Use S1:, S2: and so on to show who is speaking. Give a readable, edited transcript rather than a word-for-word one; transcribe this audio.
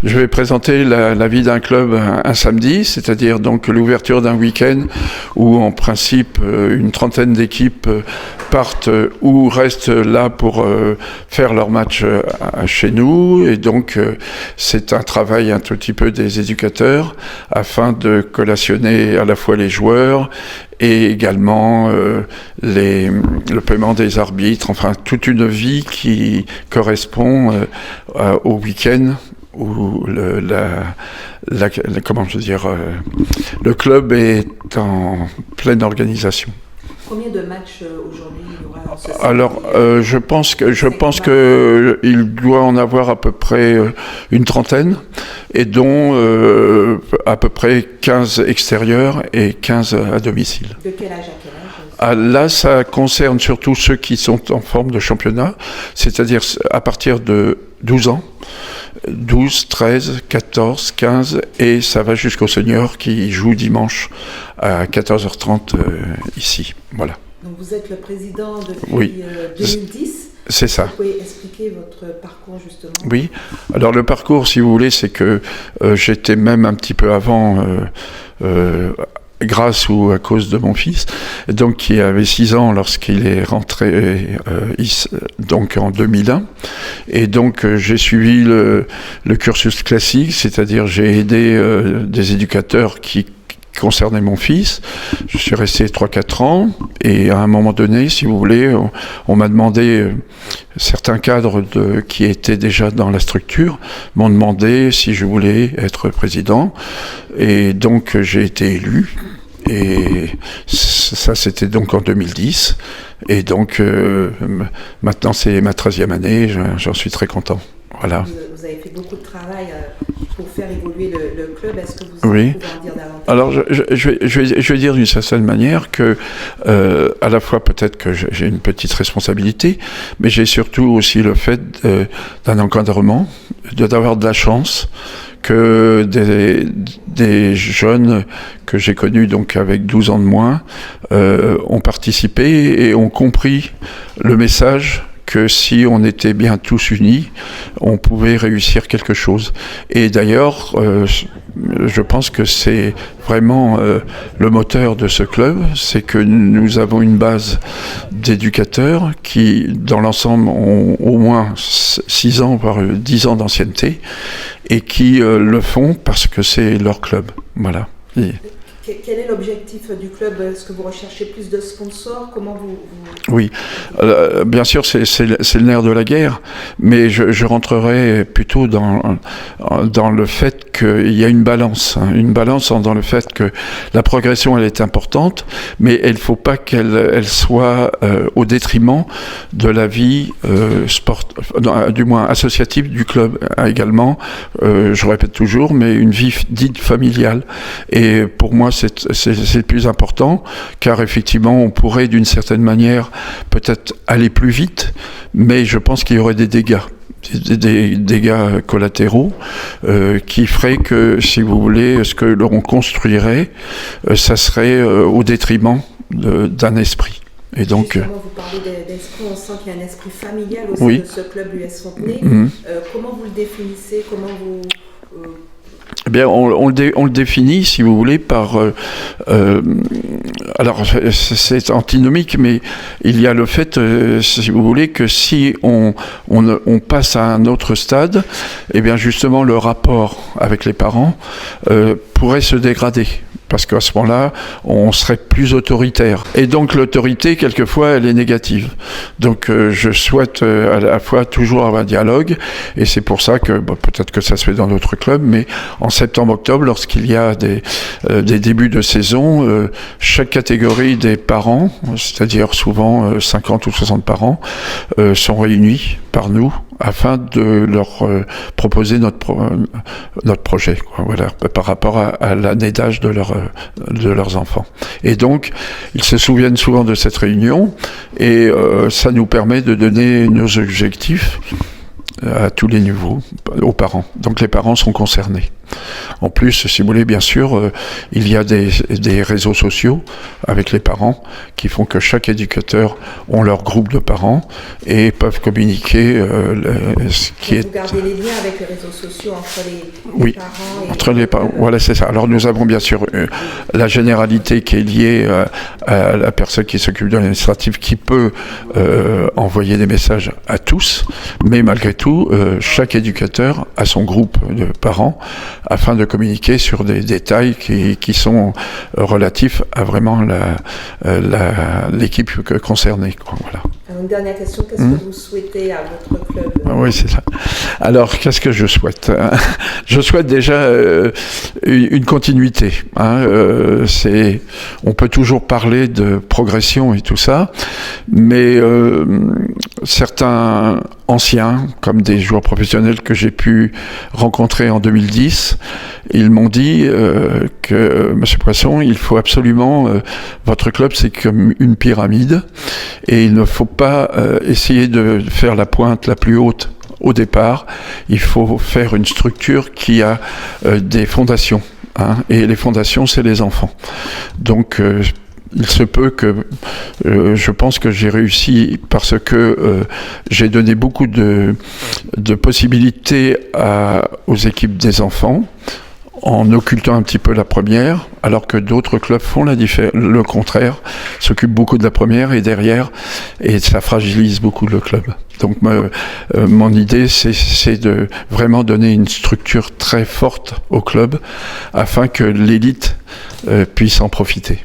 S1: Je vais présenter la vie d'un club un samedi, c'est-à-dire donc l'ouverture d'un week-end où en principe une trentaine d'équipes partent ou restent là pour faire leur match chez nous, et donc c'est un travail un tout petit peu des éducateurs afin de collationner à la fois les joueurs et également le paiement des arbitres, enfin toute une vie qui correspond au week-end où le club est en pleine organisation.
S2: Combien de matchs aujourd'hui il y aura ce samedi?
S1: Alors, je pense que il doit en avoir à peu près une trentaine, et dont à peu près 15 extérieurs et 15 à domicile.
S2: De quel âge à quel âge?
S1: Ah, là, ça concerne surtout ceux qui sont en forme de championnat, c'est-à-dire à partir de 12 ans. 12, 13, 14, 15 et ça va jusqu'aux seniors qui jouent dimanche à 14h30 ici. Voilà.
S2: Donc vous êtes le président depuis
S1: oui.
S2: 2010.
S1: C'est ça.
S2: Vous pouvez expliquer votre parcours justement?
S1: Oui. Alors le parcours, si vous voulez, c'est que j'étais même un petit peu avant grâce ou à cause de mon fils, donc qui avait 6 ans lorsqu'il est rentré donc en 2001, et donc j'ai suivi le cursus classique, c'est-à-dire j'ai aidé des éducateurs qui concernait mon fils. Je suis resté 3-4 ans et à un moment donné, si vous voulez, on m'a demandé, certains cadres qui étaient déjà dans la structure m'ont demandé si je voulais être président, et donc j'ai été élu, et ça c'était donc en 2010, et donc maintenant c'est ma 13e année, j'en suis très content. Voilà.
S2: Vous avez fait beaucoup de travail pour faire évoluer le club. Est-ce que vous
S1: oui.
S2: pouvez en dire davantage?
S1: Alors, je vais dire d'une certaine manière que, à la fois peut-être que j'ai une petite responsabilité, mais j'ai surtout aussi le fait d'un encadrement, d'avoir de la chance que des jeunes que j'ai connus donc avec 12 ans de moins ont participé et ont compris le message que si on était bien tous unis, on pouvait réussir quelque chose. Et d'ailleurs, je pense que c'est vraiment le moteur de ce club, c'est que nous avons une base d'éducateurs qui, dans l'ensemble, ont au moins 6 ans, voire 10 ans d'ancienneté, et qui le font parce que c'est leur club. Voilà. Et
S2: quel est l'objectif du club? Est-ce que vous recherchez plus de sponsors? Comment vous...
S1: Oui, bien sûr, c'est le nerf de la guerre, mais je rentrerai plutôt dans le fait qu'il y a une balance dans le fait que la progression, elle est importante, mais il ne faut pas qu'elle soit au détriment de la vie du moins associative du club également, je répète toujours, mais une vie dite familiale. Et pour moi, c'est le plus important, car effectivement, on pourrait d'une certaine manière peut-être aller plus vite, mais je pense qu'il y aurait des dégâts collatéraux qui feraient que, si vous voulez, ce que l'on construirait, ça serait au détriment d'un esprit. Et donc,
S2: justement, vous parlez d'esprit, on sent qu'il y a un esprit familial aussi
S1: oui.
S2: de ce club US Fontenay. Comment vous le définissez? Comment vous...
S1: Eh bien, on le définit, si vous voulez, par... alors, c'est antinomique, mais il y a le fait, si vous voulez, que si on passe à un autre stade, eh bien, justement, le rapport avec les parents pourrait se dégrader. Parce qu'à ce moment-là, on serait plus autoritaire. Et donc l'autorité, quelquefois, elle est négative. Donc je souhaite à la fois toujours avoir un dialogue, et c'est pour ça que, peut-être que ça se fait dans d'autres clubs, mais en septembre-octobre, lorsqu'il y a des débuts de saison, chaque catégorie des parents, c'est-à-dire souvent 50 ou 60 parents, sont réunis par nous, afin de leur proposer notre projet, quoi, voilà, par rapport à l'année d'âge de leurs enfants. Et donc, ils se souviennent souvent de cette réunion, et ça nous permet de donner nos objectifs à tous les niveaux aux parents. Donc les parents sont concernés. En plus, si vous voulez, bien sûr, il y a des réseaux sociaux avec les parents qui font que chaque éducateur ont leur groupe de parents et peuvent communiquer ce qui est...
S2: Vous gardez les liens avec les réseaux sociaux entre les
S1: Oui,
S2: parents et
S1: entre les parents. Voilà, c'est ça. Alors nous avons bien sûr la généralité qui est liée à la personne qui s'occupe de l'administratif qui peut envoyer des messages à tous, mais malgré tout, chaque éducateur a son groupe de parents afin de communiquer sur des détails qui sont relatifs à vraiment l'équipe concernée, quoi. Voilà.
S2: Alors, une dernière question, qu'est-ce que vous souhaitez à votre club?
S1: Oui, c'est ça. Alors, qu'est-ce que je souhaite? Je souhaite déjà une continuité. On peut toujours parler de progression et tout ça, mais certains anciens, comme des joueurs professionnels que j'ai pu rencontrer en 2010, ils m'ont dit que, Monsieur Poisson, il faut absolument... votre club, c'est comme une pyramide, et il ne faut pas essayer de faire la pointe la plus haute au départ. Il faut faire une structure qui a des fondations. Et les fondations, c'est les enfants. Donc... il se peut que je pense que j'ai réussi parce que j'ai donné beaucoup de possibilités aux équipes des enfants en occultant un petit peu la première, alors que d'autres clubs font le contraire, s'occupent beaucoup de la première et derrière, et ça fragilise beaucoup le club. Donc mon idée, c'est de vraiment donner une structure très forte au club afin que l'élite puisse en profiter.